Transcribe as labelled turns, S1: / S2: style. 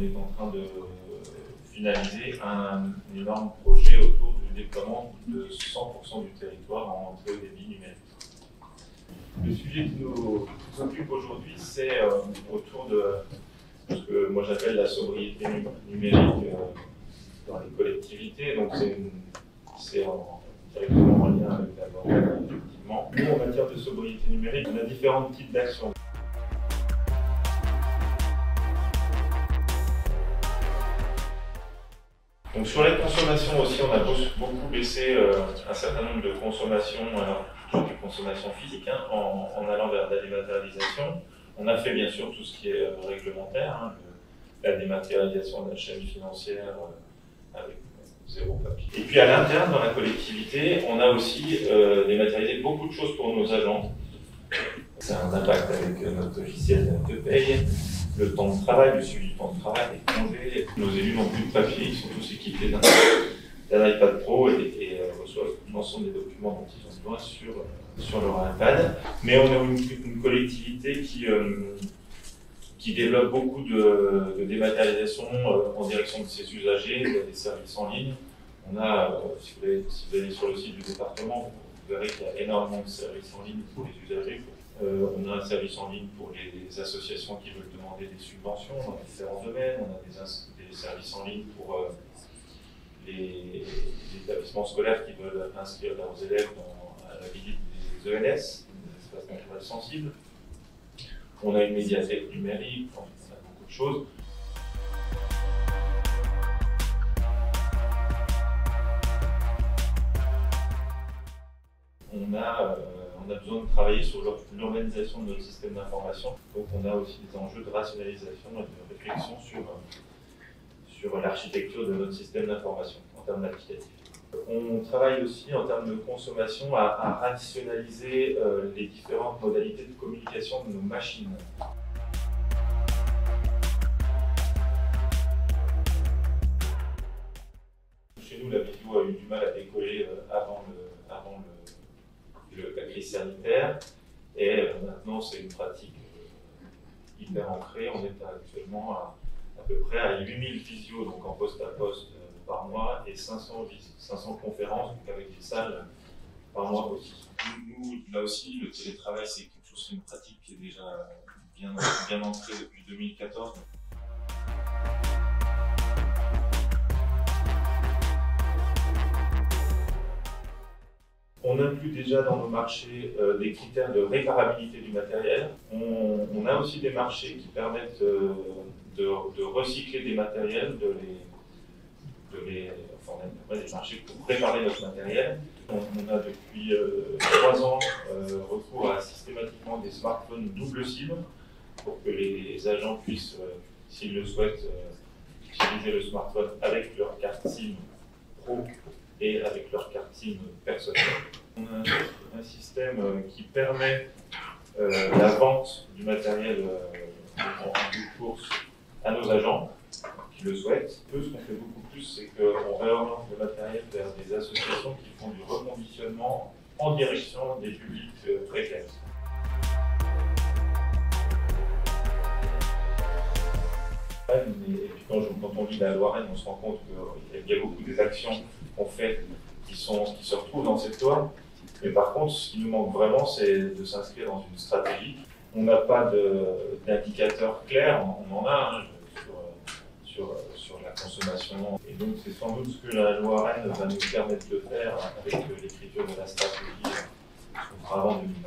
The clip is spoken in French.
S1: est en train de finaliser un énorme projet autour du déploiement de 100% du territoire en très haut débit numérique. Le sujet qui nous occupe aujourd'hui, c'est autour de ce que moi j'appelle la sobriété numérique dans les collectivités. Donc c'est directement en lien avec la loi, effectivement. Nous, en matière de sobriété numérique, on a différents types d'actions. Donc sur les consommations aussi, on a beaucoup baissé un certain nombre de consommations, plutôt des consommations physiques, en allant vers la dématérialisation. On a fait bien sûr tout ce qui est réglementaire, la dématérialisation de la chaîne financière avec zéro papier. Et puis à l'interne, dans la collectivité, on a aussi dématérialisé beaucoup de choses pour nos agents. C'est un impact avec notre logiciel de paye, le temps de travail, le suivi du temps de travail, les congés. Nos élus n'ont plus de papier, ils sont tous équipés d'un iPad Pro et reçoivent l'ensemble des documents dont ils ont besoin sur leur iPad. Mais on a une collectivité qui développe beaucoup de dématérialisation en direction de ses usagers, des services en ligne. On a, si vous allez sur le site du département, vous verrez qu'il y a énormément de services en ligne pour les usagers. On a un service en ligne pour les associations qui veulent demander des subventions dans différents domaines. On a des services en ligne pour les établissements scolaires qui veulent inscrire leurs élèves à la visite des ENS, des espaces naturels sensibles. On a une médiathèque numérique, on a beaucoup de choses. On a besoin de travailler sur l'organisation de notre système d'information. Donc on a aussi des enjeux de rationalisation et de réflexion sur l'architecture de notre système d'information en termes d'applicatifs. On travaille aussi en termes de consommation à rationaliser les différentes modalités de communication de nos machines. Chez nous, la vidéo a eu du mal à décoller avant la crise sanitaire, et maintenant c'est une pratique hyper ancrée. On est actuellement à peu près à 8000 visios, donc en poste à poste par mois, et 500 conférences, donc avec des salles par mois aussi. Nous, là aussi, le télétravail, c'est quelque chose, c'est une pratique qui est déjà bien ancrée depuis 2014. On inclut déjà dans nos marchés des critères de réparabilité du matériel. On a aussi des marchés qui permettent de recycler des matériels, on a des marchés pour réparer notre matériel. On a depuis 3 ans recours à systématiquement des smartphones double SIM pour que les agents puissent, s'ils le souhaitent, utiliser le smartphone avec leur carte SIM Pro et avec leur carte SIM personnelle. On a un système qui permet la vente du matériel en bout de course à nos agents qui le souhaitent. Ce qu'on fait beaucoup plus, c'est qu'on réoriente le matériel vers des associations qui font du reconditionnement en direction des publics précaires. Et puis quand on lit la loi Rennes, on se rend compte qu'il y a beaucoup des actions qu'on fait qui se retrouvent dans cette loi. Mais par contre, ce qui nous manque vraiment, c'est de s'inscrire dans une stratégie. On n'a pas d'indicateur clair, on en a sur la consommation. Et donc c'est sans doute ce que la loi Rennes va nous permettre de faire avec l'écriture de la stratégie qu'on fera avant 2020.